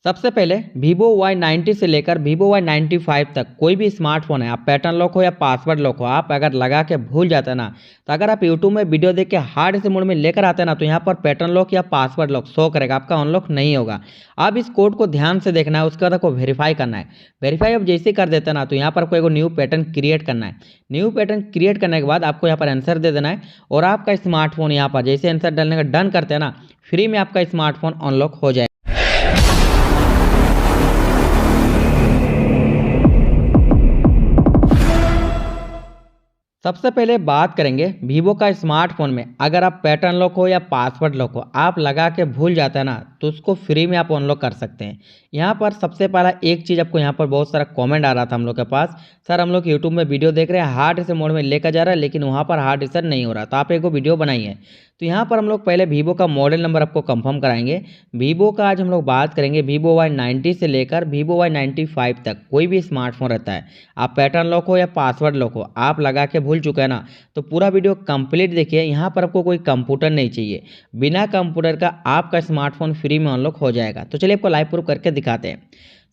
सबसे पहले Vivo Y90 से लेकर Vivo Y95 तक कोई भी स्मार्टफोन है, आप पैटर्न लॉक हो या पासवर्ड लॉक हो, आप अगर लगा के भूल जाते हैं ना, तो अगर आप यूट्यूब में वीडियो देख के हार्ड से मोड में लेकर आते हैं ना, तो यहाँ पर पैटर्न लॉक या पासवर्ड लॉक शो करेगा, आपका अनलॉक नहीं होगा। अब इस कोड को ध्यान से देखना है, उसके बाद आपको वेरीफाई करना है। वेरीफाई अब जैसे कर देते हैं ना, तो यहाँ पर आपको एक न्यू पैटर्न क्रिएट करना है। न्यू पैटर्न क्रिएट करने के बाद आपको यहाँ पर आंसर दे देना है और आपका स्मार्टफोन यहाँ पर जैसे आंसर डालने का डन करते हैं ना, फ्री में आपका स्मार्टफोन अनलॉक हो जाए। सबसे पहले बात करेंगे वीवो का स्मार्टफोन में अगर आप पैटर्न लॉक हो या पासवर्ड लॉक हो, आप लगा के भूल जाते हैं ना, तो उसको फ्री में आप अनलॉक कर सकते हैं। यहाँ पर सबसे पहला एक चीज़ आपको यहाँ पर बहुत सारा कमेंट आ रहा था हम लोग के पास, सर हम लोग यूट्यूब में वीडियो देख रहे हैं हार्ड रिसेट मोड में लेकर जा रहा है लेकिन वहाँ पर हार्ड रिसेट नहीं हो रहा, तो आप एक वीडियो बनाइए। तो यहाँ पर हम लोग पहले वीवो का मॉडल नंबर आपको कंफर्म कराएंगे। वीवो का आज हम लोग बात करेंगे Vivo Y90 से लेकर Vivo Y95 तक कोई भी स्मार्टफोन रहता है, आप पैटर्न लॉक हो या पासवर्ड लॉक हो, आप लगा के भूल चुके हैं ना, तो पूरा वीडियो कंप्लीट देखिए। यहाँ पर आपको कोई कंप्यूटर नहीं चाहिए, बिना कंप्यूटर का आपका स्मार्टफोन फ्री में अनलॉक हो जाएगा। तो चलिए आपको लाइव प्रूफ करके दिखाते हैं।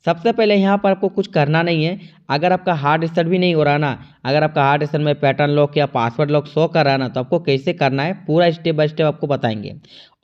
सबसे पहले यहाँ पर आपको कुछ करना नहीं है। अगर आपका हार्ड रिसेट भी नहीं हो रहा ना, अगर आपका हार्ड रिसेट में पैटर्न लॉक या पासवर्ड लॉक शो कर रहा है ना, तो आपको कैसे करना है पूरा स्टेप बाय स्टेप आपको बताएंगे।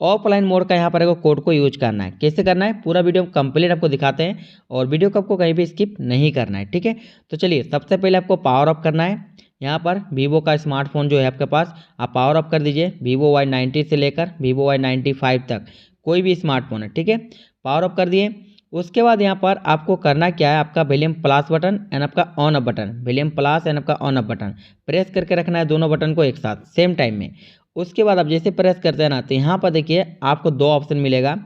ऑफलाइन मोड का यहाँ पर एक कोड को यूज करना है, कैसे करना है पूरा वीडियो कंप्लीट आपको दिखाते हैं और वीडियो को आपको कहीं भी स्किप नहीं करना है, ठीक है। तो चलिए सबसे पहले आपको पावर ऑफ करना है। यहाँ पर वीवो का स्मार्टफोन जो है आपके पास, आप पावर ऑफ कर दीजिए। Vivo Y90 से लेकर Vivo Y95 तक कोई भी स्मार्टफोन है, ठीक है, पावर ऑफ कर दिए। उसके बाद यहाँ पर आपको करना क्या है, आपका वॉल्यूम प्लस बटन एंड आपका on off button, volume plus and आपका ऑन ऑफ बटन प्रेस करके रखना है, दोनों बटन को एक साथ सेम टाइम में। उसके बाद आप जैसे प्रेस करते हैं ना, तो यहाँ पर देखिए आपको दो ऑप्शन मिलेगा।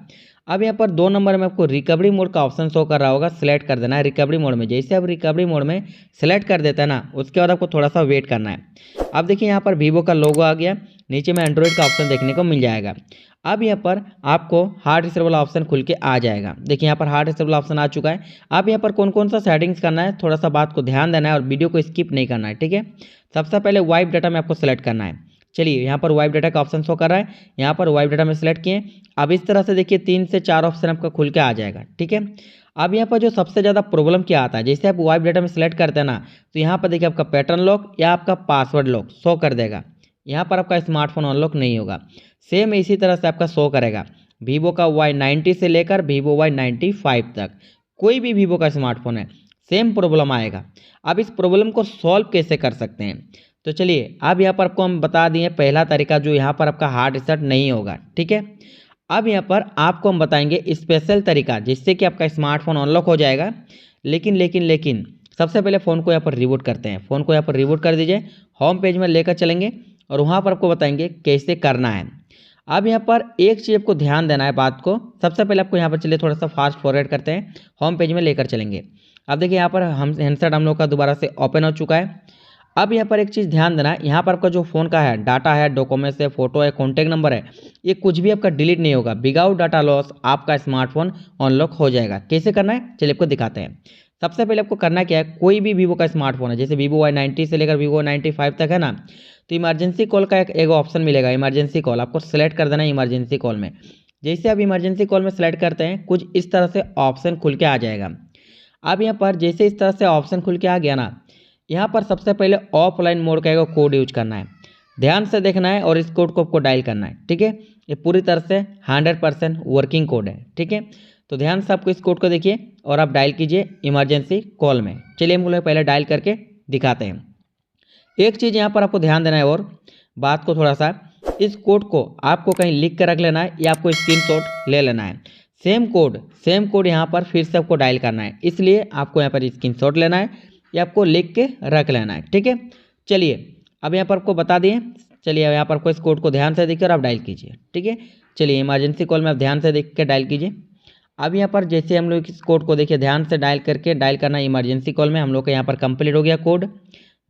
अब यहाँ पर 2 नंबर में आपको रिकवरी मोड का ऑप्शन शो कर रहा होगा, सिलेक्ट कर देना है रिकवरी मोड में। जैसे आप रिकवरी मोड में सेलेक्ट कर देता है ना, उसके बाद आपको थोड़ा सा वेट करना है। अब देखिए यहाँ पर वीवो का लोगो आ गया, नीचे में एंड्रॉइड का ऑप्शन देखने को मिल जाएगा। अब यहाँ पर आपको हार्ड रिसेट वाला ऑप्शन खुल के आ जाएगा। देखिए यहाँ पर हार्ड रिसेट वाला ऑप्शन आ चुका है। अब यहाँ पर कौन कौन सा सेटिंग्स करना है, थोड़ा सा बात को ध्यान देना है और वीडियो को स्किप नहीं करना है, ठीक है। सबसे पहले वाइप डाटा में आपको सेलेक्ट करना है। चलिए यहाँ पर वाइप डाटा का ऑप्शन शो कर रहा है, यहाँ पर वाइप डाटा में सेलेक्ट किए। अब इस तरह से देखिए 3 से 4 ऑप्शन आपका खुल के आ जाएगा, ठीक है। अब यहाँ पर जो सबसे ज़्यादा प्रॉब्लम क्या आता है, जैसे आप वाइप डाटा में सेलेक्ट करते हैं ना, तो यहाँ पर देखिए आपका पैटर्न लॉक या आपका पासवर्ड लॉक शो कर देगा। यहाँ पर आपका स्मार्टफोन अनलॉक नहीं होगा। सेम इसी तरह से आपका शो करेगा Vivo का Y90 से लेकर Vivo Y95 तक कोई भी Vivo का स्मार्टफोन है, सेम प्रॉब्लम आएगा। अब इस प्रॉब्लम को सॉल्व कैसे कर सकते हैं, तो चलिए अब यहाँ पर आपको हम बता दिए पहला तरीका, जो यहाँ पर आपका हार्ड रिसेट नहीं होगा, ठीक है। अब यहाँ पर आपको हम बताएंगे स्पेशल तरीका, जिससे कि आपका स्मार्टफोन अनलॉक हो जाएगा। लेकिन सबसे पहले फ़ोन को यहाँ पर रिबूट करते हैं। फ़ोन को यहाँ पर रिबूट कर दीजिए, होम पेज में लेकर चलेंगे और वहाँ पर आपको बताएंगे कैसे करना है। अब यहाँ पर एक चीज़ आपको ध्यान देना है बात को। सबसे पहले आपको यहाँ पर चलिए थोड़ा सा फास्ट फॉरवर्ड करते हैं, होम पेज में लेकर चलेंगे। अब देखिए यहाँ पर हैंडसेट हम लोग का दोबारा से ओपन हो चुका है। अब यहाँ पर एक चीज़ ध्यान देना है, यहाँ पर आपका जो फ़ोन का है डाटा है, डॉक्यूमेंट्स है, फोटो है, कॉन्टैक्ट नंबर है, ये कुछ भी आपका डिलीट नहीं होगा। विदाउट डाटा लॉस आपका स्मार्टफोन अनलॉक हो जाएगा। कैसे करना है चलिए आपको दिखाते हैं। सबसे पहले आपको करना क्या है, कोई भी Vivo का स्मार्टफोन है, जैसे Vivo Y90 से लेकर Vivo Y95 तक है ना, तो इमरजेंसी कॉल का एक ऑप्शन मिलेगा, इमरजेंसी कॉल आपको सेलेक्ट कर देना है। इमरजेंसी कॉल में जैसे आप इमरजेंसी कॉल में सेलेक्ट करते हैं, कुछ इस तरह से ऑप्शन खुल के आ जाएगा। अब यहाँ पर जैसे इस तरह से ऑप्शन खुल के आ गया ना, यहाँ पर सबसे पहले ऑफलाइन मोड का एक कोड यूज करना है, ध्यान से देखना है और इस कोड को आपको डायल करना है, ठीक है। ये पूरी तरह से 100% वर्किंग कोड है, ठीक है। तो ध्यान से आपको इस कोड को देखिए और आप डायल कीजिए इमरजेंसी कॉल में। चलिए हम लोग पहले डायल करके दिखाते हैं। एक चीज़ यहाँ पर आपको ध्यान देना है और बात को थोड़ा सा, इस कोड को आपको कहीं लिख कर रख लेना है या आपको स्क्रीनशॉट ले लेना है। सेम कोड यहाँ पर फिर से आपको डायल करना है, इसलिए आपको यहाँ पर स्क्रीनशॉट लेना है या आपको लिख के रख लेना है, ठीक है। चलिए अब यहाँ पर आपको बता दिए। चलिए यहाँ पर आपको इस कोड को ध्यान से देखिए और आप डायल कीजिए, ठीक है। चलिए इमरजेंसी कॉल में आप ध्यान से देख के डायल कीजिए। अब यहाँ पर जैसे हम लोग इस कोड को देखिए ध्यान से डायल करके डायल करना है इमरजेंसी कॉल में, हम लोग का यहाँ पर कंप्लीट हो गया कोड।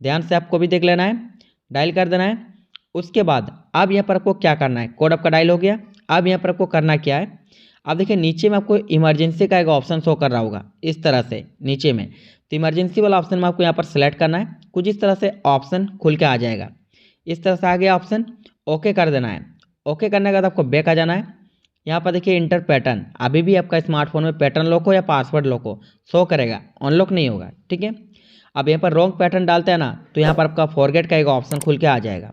ध्यान से आपको भी देख लेना है, डायल कर देना है। उसके बाद अब यहाँ पर आपको क्या करना है, कोड आपका डायल हो गया। अब यहाँ पर आपको करना क्या है, अब देखिए नीचे में आपको इमरजेंसी का एक ऑप्शन शो कर रहा होगा इस तरह से नीचे में, तो इमरजेंसी वाला ऑप्शन में आपको यहाँ पर सेलेक्ट करना है। कुछ इस तरह से ऑप्शन खुल के आ जाएगा, इस तरह से आ गया ऑप्शन, ओके कर देना है। ओके करने के बाद आपको बैक आ जाना है। यहाँ पर देखिए इंटर पैटर्न, अभी भी आपका स्मार्टफोन में पैटर्न लॉक हो या पासवर्ड लॉक हो शो करेगा, अनलॉक नहीं होगा। ठीक है, अब यहाँ पर रॉन्ग पैटर्न डालते हैं ना तो यहाँ पर आपका फॉरगेट का एक ऑप्शन खुल के आ जाएगा।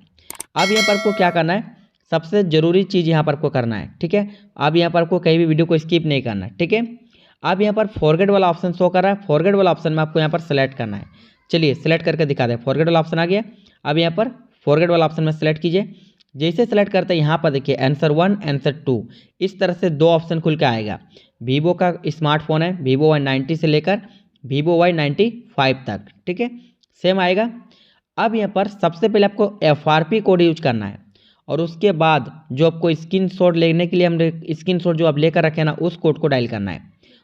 अब यहाँ पर आपको क्या करना है, सबसे ज़रूरी चीज़ यहाँ पर आपको करना है। ठीक है, अब यहाँ पर आपको कहीं भी वीडियो को स्किप नहीं करना है। ठीक है, अब यहाँ पर फॉरगेट वाला ऑप्शन शो कर रहा है, फॉरगेट वाला ऑप्शन में आपको यहाँ पर सेलेक्ट करना है। चलिए सेलेक्ट करके दिखा दें, फॉरगेट वाला ऑप्शन आ गया। अब यहाँ पर फॉरगेट वाला ऑप्शन में सेलेक्ट कीजिए। जैसे सेलेक्ट करते हैं यहाँ पर देखिए आंसर 1 आंसर 2 इस तरह से दो ऑप्शन खुल के आएगा। वीवो का स्मार्टफोन है, वीवो Y90 से लेकर वीवो Y95 तक। ठीक है, सेम आएगा। अब यहाँ पर सबसे पहले आपको FRP कोड यूज करना है और उसके बाद जो आपको स्क्रीनशॉट लेने के लिए हम स्क्रीनशॉट जो आप लेकर रखे ना उस कोड को डायल करना है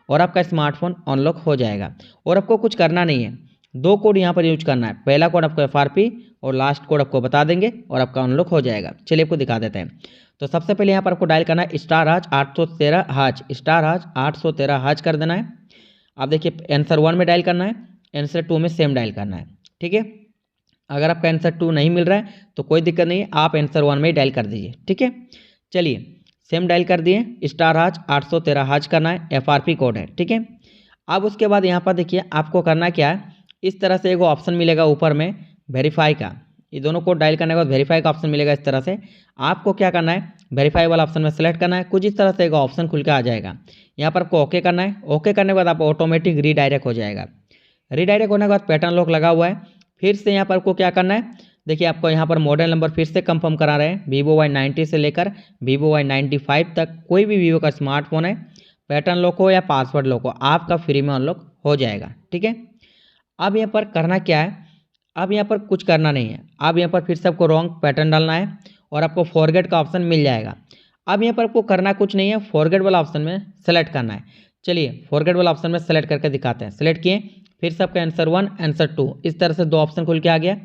और आपका स्मार्टफोन अनलॉक हो जाएगा। और आपको कुछ करना नहीं है, दो कोड यहाँ पर यूज करना है। पहला कोड आपको FRP और लास्ट कोड आपको बता देंगे और आपका अनलॉक हो जाएगा। चलिए आपको दिखा देते हैं। तो सबसे पहले यहाँ पर आपको डायल करना है *#813#, *#813# कर देना है। अब देखिए आंसर 1 में डायल करना है, आंसर 2 में सेम डायल करना है। ठीक है, अगर आपका आंसर 2 नहीं मिल रहा है तो कोई दिक्कत नहीं है, आप आंसर 1 में ही डायल कर दीजिए। ठीक है, चलिए सेम डायल कर दिए, *813# करना है, FRP कोड है। ठीक है, अब उसके बाद यहाँ पर देखिए आपको करना क्या है, इस तरह से एक ऑप्शन मिलेगा ऊपर में वेरीफाई का, ये दोनों कोड डायल करने के बाद वेरीफाई का ऑप्शन मिलेगा। इस तरह से आपको क्या करना है, वेरीफाई वाला ऑप्शन में सेलेक्ट करना है। कुछ इस तरह से एक ऑप्शन खुल के आ जाएगा, यहाँ पर आपको ओके करना है। ओके करने के बाद आप ऑटोमेटिक रीडायरेक्ट हो जाएगा। रीडायरेक्ट होने के बाद पैटर्न लॉक लगा हुआ है। फिर से यहाँ पर आपको क्या करना है, देखिए आपको यहाँ पर मॉडल नंबर फिर से कंफर्म करा रहे हैं, वीवो Y90 से लेकर वीवो Y95 तक कोई भी वीवो का स्मार्टफोन है, पैटर्न लॉक हो या पासवर्ड लॉक हो, आपका फ्री में अनलॉक हो जाएगा। ठीक है, अब यहाँ पर करना क्या है, अब यहाँ पर कुछ करना नहीं है। अब यहाँ पर फिर से आपको रॉन्ग पैटर्न डालना है और आपको फॉरगेट का ऑप्शन मिल जाएगा। अब यहाँ पर आपको करना कुछ नहीं है, फॉरगेट वाला ऑप्शन में सेलेक्ट करना है। चलिए फॉरगेट वाला ऑप्शन में सेलेक्ट करके दिखाते हैं। सेलेक्ट किए, फिर से आपका आंसर 1 आंसर 2 इस तरह से दो ऑप्शन खुल के आ गया।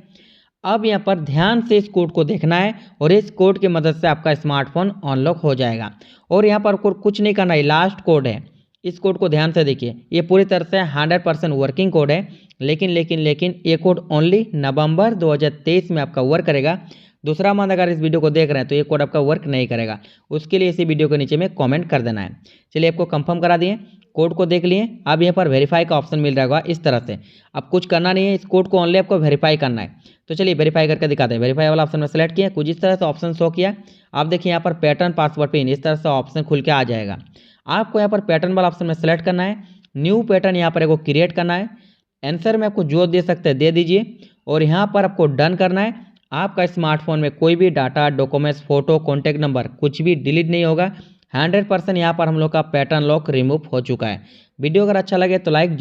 अब यहाँ पर ध्यान से इस कोड को देखना है और इस कोड की मदद से आपका स्मार्टफोन अनलॉक हो जाएगा। और यहाँ पर कुछ नहीं करना है, लास्ट कोड है, इस कोड को ध्यान से देखिए। ये पूरी तरह से 100% वर्किंग कोड है, लेकिन ये कोड ओनली नवंबर 2023 में आपका वर्क करेगा। दूसरा मंथ अगर इस वीडियो को देख रहे हैं तो ये कोड आपका वर्क नहीं करेगा, उसके लिए इसी वीडियो के नीचे में कमेंट कर देना है। चलिए आपको कंफर्म करा दिए, कोड को देख लिए। अब यहाँ पर वेरीफाई का ऑप्शन मिल रहा होगा इस तरह से, अब कुछ करना नहीं है, इस कोड को ओनली आपको वेरीफाई करना है। तो चलिए वेरीफाई करके दिखाते हैं। वेरीफाई वाला ऑप्शन में सेलेक्ट किया, कुछ इस तरह से ऑप्शन शो किया। आप देखिए यहाँ पर पैटर्न पासवर्ड पिन इस तरह से ऑप्शन खुल के आ जाएगा। आपको यहाँ पर पैटर्न वाला ऑप्शन में सेलेक्ट करना है, न्यू पैटर्न यहाँ पर एक क्रिएट करना है। आंसर में आपको जो दे सकते हैं दे दीजिए और यहाँ पर आपको डन करना है। आपका स्मार्टफोन में कोई भी data, documents, photo, contact number कुछ भी डिलीट नहीं होगा। 100% यहाँ पर हम लोग का पैटर्न लॉक रिमूव हो चुका है। वीडियो अगर अच्छा लगे तो लाइक